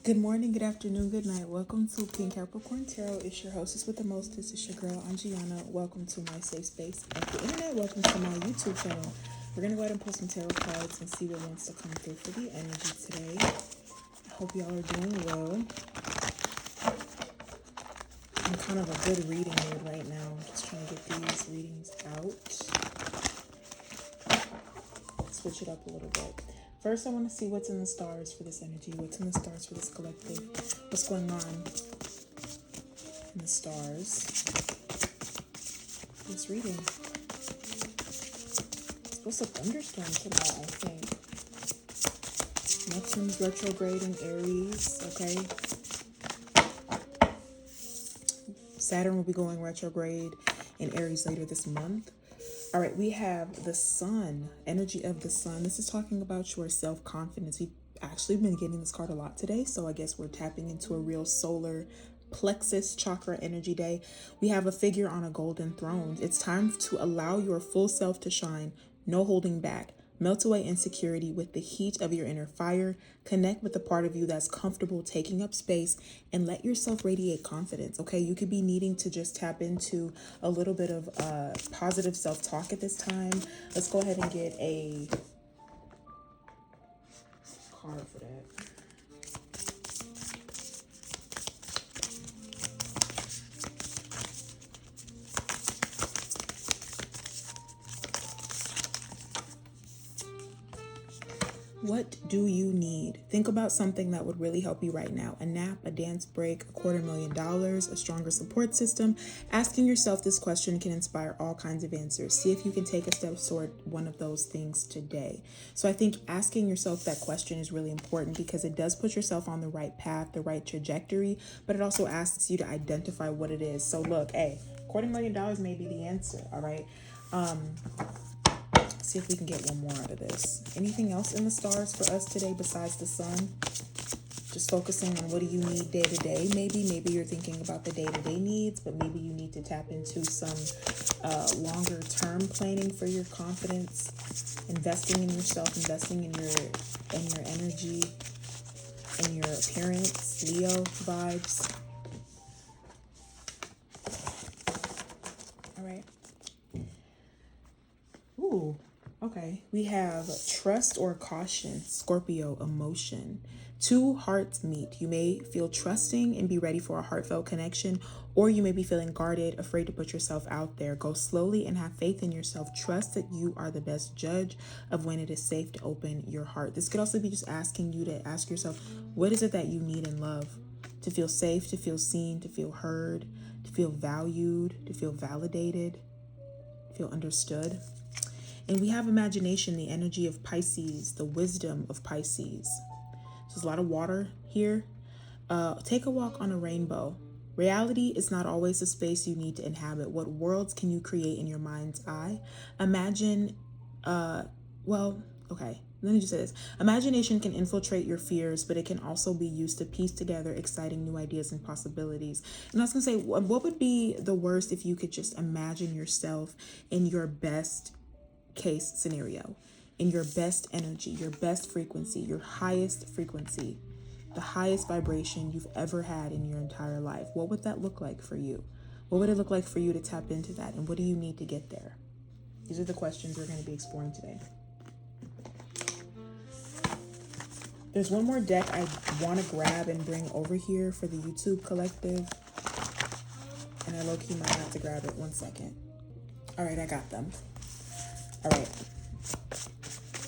Good morning, good afternoon, good night. Welcome to Pink Capricorn Tarot. It's your hostess with the mostest. It's your girl, Angiana. Welcome to my safe space of the internet. Welcome to my YouTube channel. We're going to go ahead and pull some tarot cards and see what wants to come through for the energy today. I hope y'all are doing well. I'm kind of a good reading mood right now. I'm just trying to get these readings out. Switch it up a little bit. First, I want to see what's in the stars for this energy. What's in the stars for this collective? What's going on in the stars? This reading. It's supposed to thunderstorm tonight, I think. Neptune's retrograde in Aries, okay? Saturn will be going retrograde in Aries later this month. All right, we have the sun, energy of the sun. This is talking about your self-confidence. We've actually been getting this card a lot today, so I guess we're tapping into a real solar plexus chakra energy day. We have a figure on a golden throne. It's time to allow your full self to shine, no holding back. Melt away insecurity with the heat of your inner fire. Connect with the part of you that's comfortable taking up space and let yourself radiate confidence, okay? You could be needing to just tap into a little bit of positive self-talk at this time. Let's go ahead and get a card for that. What do you need? Think about something that would really help you right now. A nap, a dance break, $250,000, a stronger support system. Asking yourself this question can inspire all kinds of answers. See if you can take a step toward one of those things today. So I think asking yourself that question is really important because it does put yourself on the right path, the right trajectory, but it also asks you to identify what it is. So look, hey, $250,000 may be the answer, all right? See if we can get one more out of this. Anything else in the stars for us today besides the sun? Just focusing on what do you need day to day. Maybe you're thinking about the day-to-day needs, but maybe you need to tap into some longer term planning for your confidence, investing in yourself, investing in your energy, in your appearance, Leo vibes. All right. Ooh. Okay, we have trust or caution, Scorpio, emotion. Two hearts meet. You may feel trusting and be ready for a heartfelt connection, or you may be feeling guarded, afraid to put yourself out there. Go slowly and have faith in yourself. Trust that you are the best judge of when it is safe to open your heart. This could also be just asking you to ask yourself, what is it that you need in love? To feel safe, to feel seen, to feel heard, to feel valued, to feel validated, to feel understood. And we have imagination, the energy of Pisces, the wisdom of Pisces. So there's a lot of water here. Take a walk on a rainbow. Reality is not always the space you need to inhabit. What worlds can you create in your mind's eye? Imagine, let me just say this. Imagination can infiltrate your fears, but it can also be used to piece together exciting new ideas and possibilities. And I was going to say, what would be the worst if you could just imagine yourself in your best case scenario, in your best energy, your best frequency, your highest frequency, the highest vibration you've ever had in your entire life? What would that look like for you? What would it look like for you to tap into that? And what do you need to get there? These are the questions we're going to be exploring today. There's one more deck I want to grab and bring over here for the YouTube collective. And I low-key might have to grab it. 1 second. All right, I got them. All right.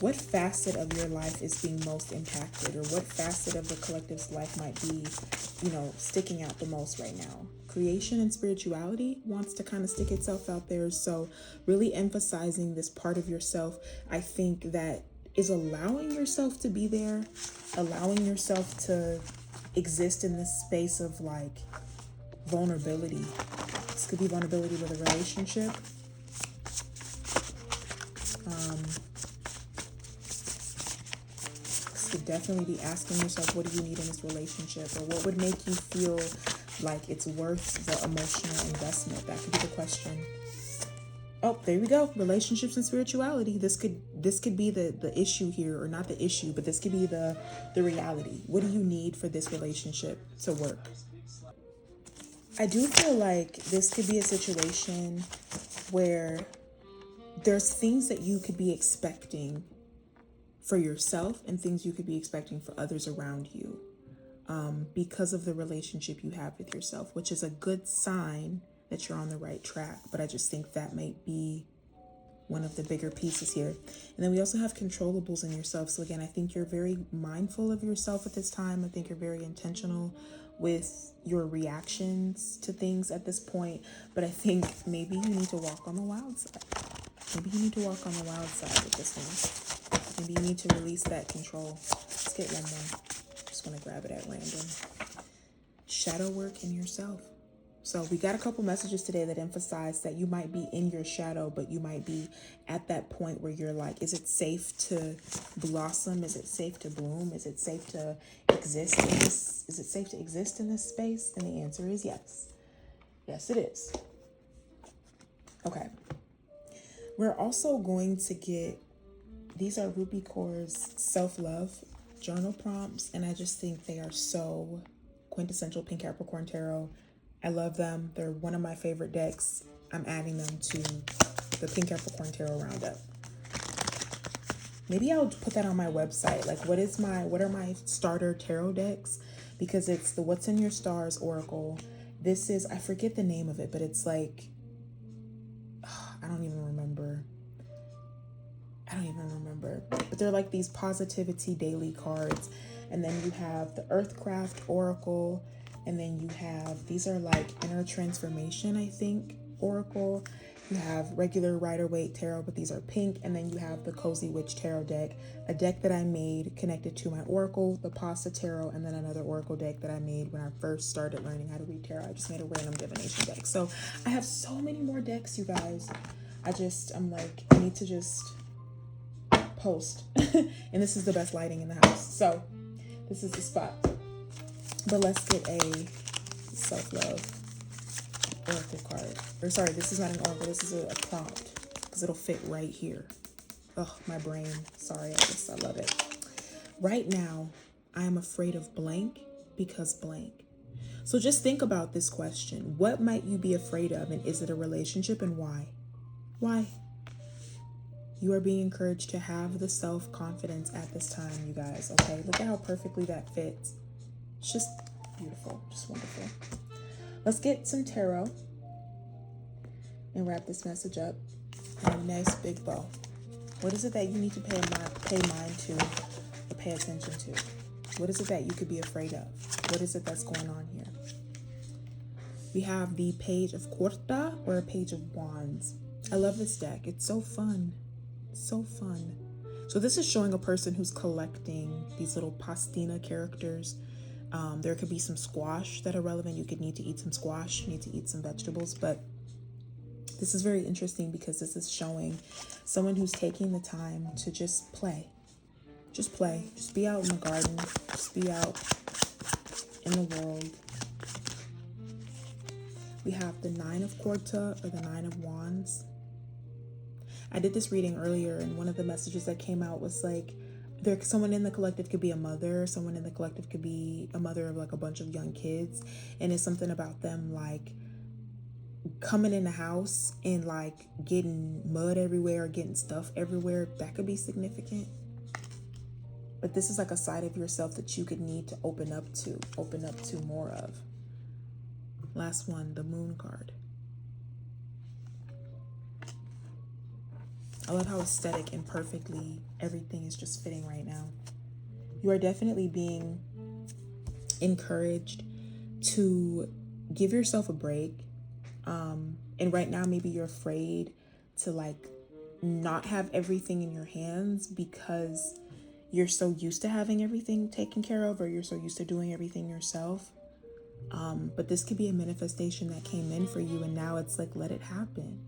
What facet of your life is being most impacted, or what facet of the collective's life might be, sticking out the most right now? Creation and spirituality wants to kind of stick itself out there. So really emphasizing this part of yourself, I think that is allowing yourself to be there, allowing yourself to exist in this space of like vulnerability. This could be vulnerability with a relationship. Could definitely be asking yourself, what do you need in this relationship, or what would make you feel like it's worth the emotional investment? That could be the question. Oh, there we go. Relationships and spirituality. This could be the issue here, or not the issue, but this could be the reality. What do you need for this relationship to work? I do feel like this could be a situation where there's things that you could be expecting for yourself and things you could be expecting for others around you, because of the relationship you have with yourself, which is a good sign that you're on the right track. But I just think that might be one of the bigger pieces here. And then we also have controllables in yourself. So again, I think you're very mindful of yourself at this time. I think you're very intentional with your reactions to things at this point. But I think maybe you need to walk on the wild side. Maybe you need to walk on the wild side with this one. Maybe you need to release that control. Let's get one more. Just want to grab it at random. Shadow work in yourself. So we got a couple messages today that emphasize that you might be in your shadow, but you might be at that point where you're like, is it safe to blossom? Is it safe to bloom? Is it safe to exist in this? Is it safe to exist in this space? And the answer is yes. Yes, it is. Okay. We're also going to get, these are Ruby Core's self-love journal prompts. And I just think they are so quintessential Pink Capricorn Tarot. I love them. They're one of my favorite decks. I'm adding them to the Pink Capricorn Tarot Roundup. Maybe I'll put that on my website. Like, what are my starter tarot decks? Because it's the What's in Your Stars Oracle. This is, I forget the name of it, but it's like, I don't even remember. But they're like these positivity daily cards. And then you have the Earthcraft Oracle. And then you have, these are like Inner Transformation, I think, Oracle. You have regular Rider-Waite Tarot, but these are pink. And then you have the Cozy Witch Tarot deck, a deck that I made connected to my Oracle, the Pasta Tarot, and then another Oracle deck that I made when I first started learning how to read tarot. I just made a random divination deck. So I have so many more decks, you guys. I'm like, I need to just post. And this is the best lighting in the house. So this is the spot. But let's get a self-love oracle card. Or sorry, this is not an oracle. This is a prompt because it'll fit right here. Oh, my brain. Sorry, I love it. Right now, I am afraid of blank because blank. So just think about this question. What might you be afraid of? And is it a relationship, and why? Why? You are being encouraged to have the self-confidence at this time, you guys. Okay, look at how perfectly that fits. It's just beautiful, just wonderful. Let's get some tarot and wrap this message up in a nice big bow. What is it that you need to pay mind to or pay attention to? What is it that you could be afraid of? What is it that's going on here? We have the Page of Corta or a Page of Wands. I love this deck. It's so fun. So fun. So this is showing a person who's collecting these little pastina characters. There could be some squash that are relevant. You could need to eat some squash, need to eat some vegetables, but this is very interesting because this is showing someone who's taking the time to just play. Just play. Just be out in the garden. Just be out in the world. We have the Nine of Corta or the Nine of Wands. I did this reading earlier, and one of the messages that came out was like, someone in the collective could be a mother, someone in the collective could be a mother of like a bunch of young kids, and it's something about them like coming in the house and like getting mud everywhere, getting stuff everywhere. That could be significant. But this is like a side of yourself that you could need to open up to more of. Last one, the Moon card. I love how aesthetic and perfectly everything is just fitting right now. You are definitely being encouraged to give yourself a break. And right now, maybe you're afraid to like not have everything in your hands because you're so used to having everything taken care of, or you're so used to doing everything yourself. But this could be a manifestation that came in for you, and now it's like, let it happen.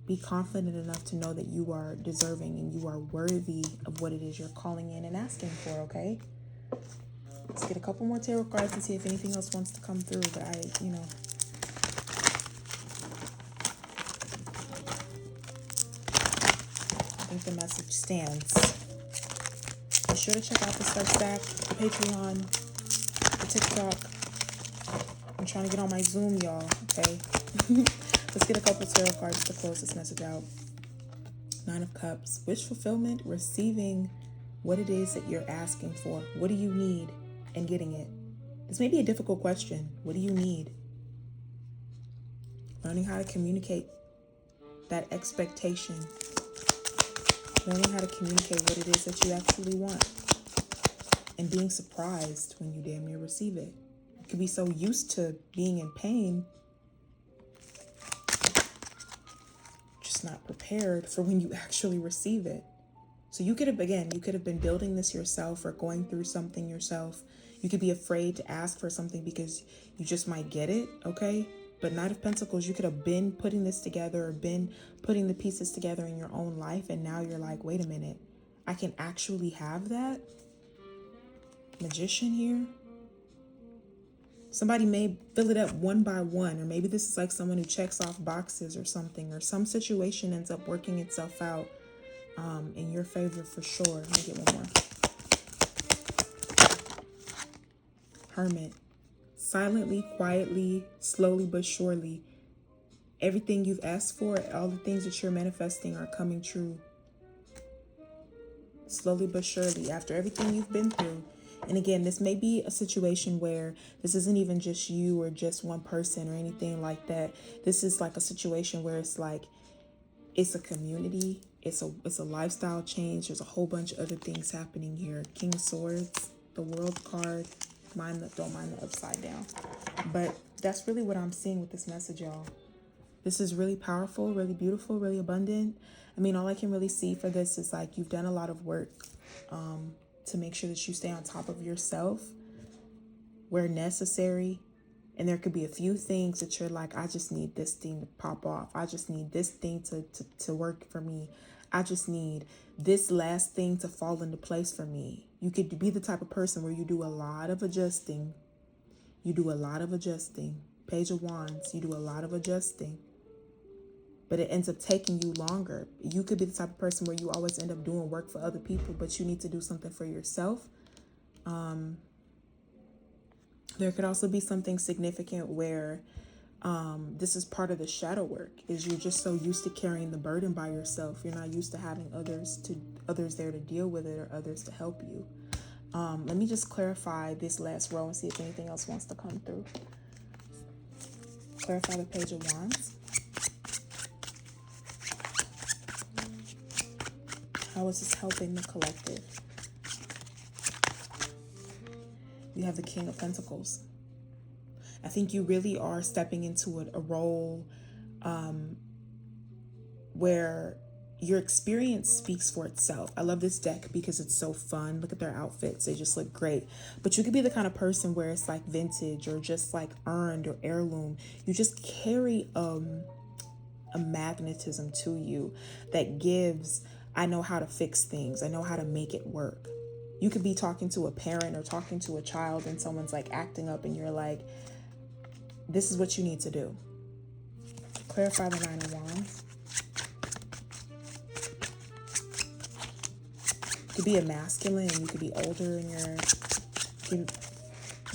Be confident enough to know that you are deserving and you are worthy of what it is you're calling in and asking for, okay? Let's get a couple more tarot cards and see if anything else wants to come through. But think the message stands. Be sure to check out the Substack, the Patreon, the TikTok. I'm trying to get on my Zoom, y'all, okay? Let's get a couple tarot cards to close this message out. Nine of Cups. Wish fulfillment, receiving what it is that you're asking for. What do you need? And getting it. This may be a difficult question. What do you need? Learning how to communicate that expectation. Learning how to communicate what it is that you actually want. And being surprised when you damn near receive it. You could be so used to being in pain, just not prepared for when you actually receive it. So you could have been building this yourself or going through something yourself. You could be afraid to ask for something because you just might get it, okay? But Knight of Pentacles, you could have been putting this together or been putting the pieces together in your own life. And now you're like, wait a minute, I can actually have that? Magician here. Somebody may fill it up one by one, or maybe this is like someone who checks off boxes or something, or some situation ends up working itself out in your favor for sure. Let me get one more. Hermit. Silently, quietly, slowly but surely, everything you've asked for, all the things that you're manifesting are coming true. Slowly but surely, after everything you've been through. And again, this may be a situation where this isn't even just you or just one person or anything like that. This is like a situation where it's like, it's a community. It's a lifestyle change. There's a whole bunch of other things happening here. King of Swords, the World card. Don't mind the upside down. But that's really what I'm seeing with this message, y'all. This is really powerful, really beautiful, really abundant. I mean, all I can really see for this is like you've done a lot of work to make sure that you stay on top of yourself where necessary. And there could be a few things that you're like, I just need this thing to pop off. I just need this thing to work for me. I just need this last thing to fall into place for me. You could be the type of person where you do a lot of adjusting. You do a lot of adjusting. Page of Wands, you do a lot of adjusting. But it ends up taking you longer. You could be the type of person where you always end up doing work for other people, but you need to do something for yourself. There could also be something significant where this is part of the shadow work, is you're just so used to carrying the burden by yourself. You're not used to having others there to deal with it or others to help you. Let me just clarify this last row and see if anything else wants to come through. Clarify the Page of Wands. How is this helping the collective? You have the King of Pentacles. I think you really are stepping into a role where your experience speaks for itself. I love this deck because it's so fun. Look at their outfits. They just look great. But you could be the kind of person where it's like vintage or just like earned or heirloom. You just carry a magnetism to you that gives, I know how to fix things. I know how to make it work. You could be talking to a parent or talking to a child and someone's like acting up and you're like, this is what you need to do. Clarify the Nine of Wands. You could be a masculine and you could be older and you can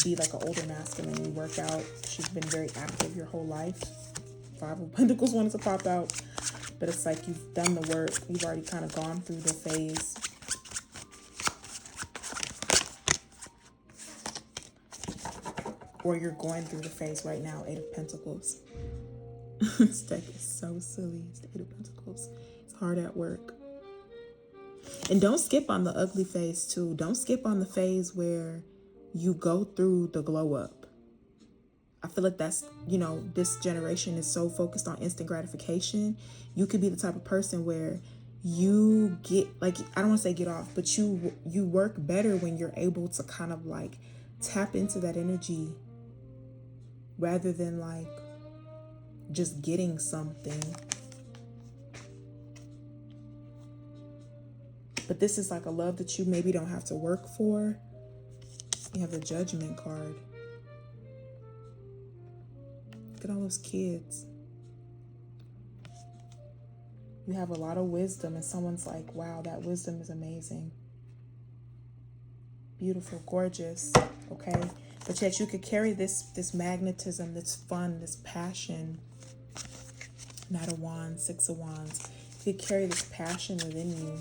be like an older masculine. You work out. She's been very active your whole life. Five of Pentacles wanted to pop out, but it's like you've done the work. You've already kind of gone through the phase. Or you're going through the phase right now. Eight of Pentacles. This deck is so silly. It's the Eight of Pentacles. It's hard at work. And don't skip on the ugly phase too. Don't skip on the phase where you go through the glow up. I feel like that's, this generation is so focused on instant gratification. You could be the type of person where you get, like, I don't want to say get off, but you work better when you're able to kind of like tap into that energy rather than like just getting something. But this is like a love that you maybe don't have to work for. You have the Judgment card. Look at all those kids. You have a lot of wisdom, and someone's like, wow, that wisdom is amazing. Beautiful, gorgeous, okay? But yet you could carry this magnetism, this fun, this passion. Knight of Wands, Six of Wands. You could carry this passion within you.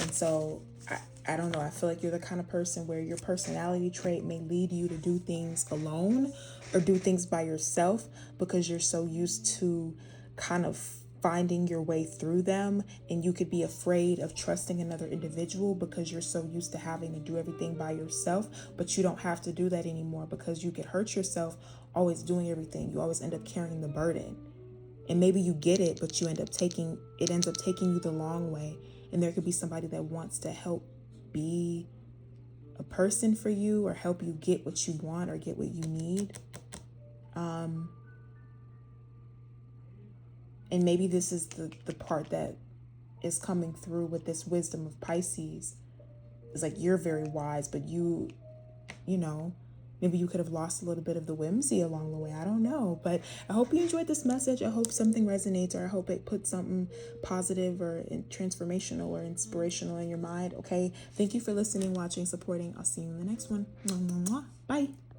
And so, I don't know, I feel like you're the kind of person where your personality trait may lead you to do things alone or do things by yourself because you're so used to kind of finding your way through them, and you could be afraid of trusting another individual because you're so used to having to do everything by yourself. But you don't have to do that anymore because you could hurt yourself always doing everything. You always end up carrying the burden, and maybe you get it, but it ends up taking you the long way. And there could be somebody that wants to help be a person for you or help you get what you want or get what you need. And maybe this is the part that is coming through with this wisdom of Pisces. It's like you're very wise, but you know, maybe you could have lost a little bit of the whimsy along the way. I don't know. But I hope you enjoyed this message. I hope something resonates, or I hope it puts something positive or transformational or inspirational in your mind. Okay. Thank you for listening, watching, supporting. I'll see you in the next one. Bye.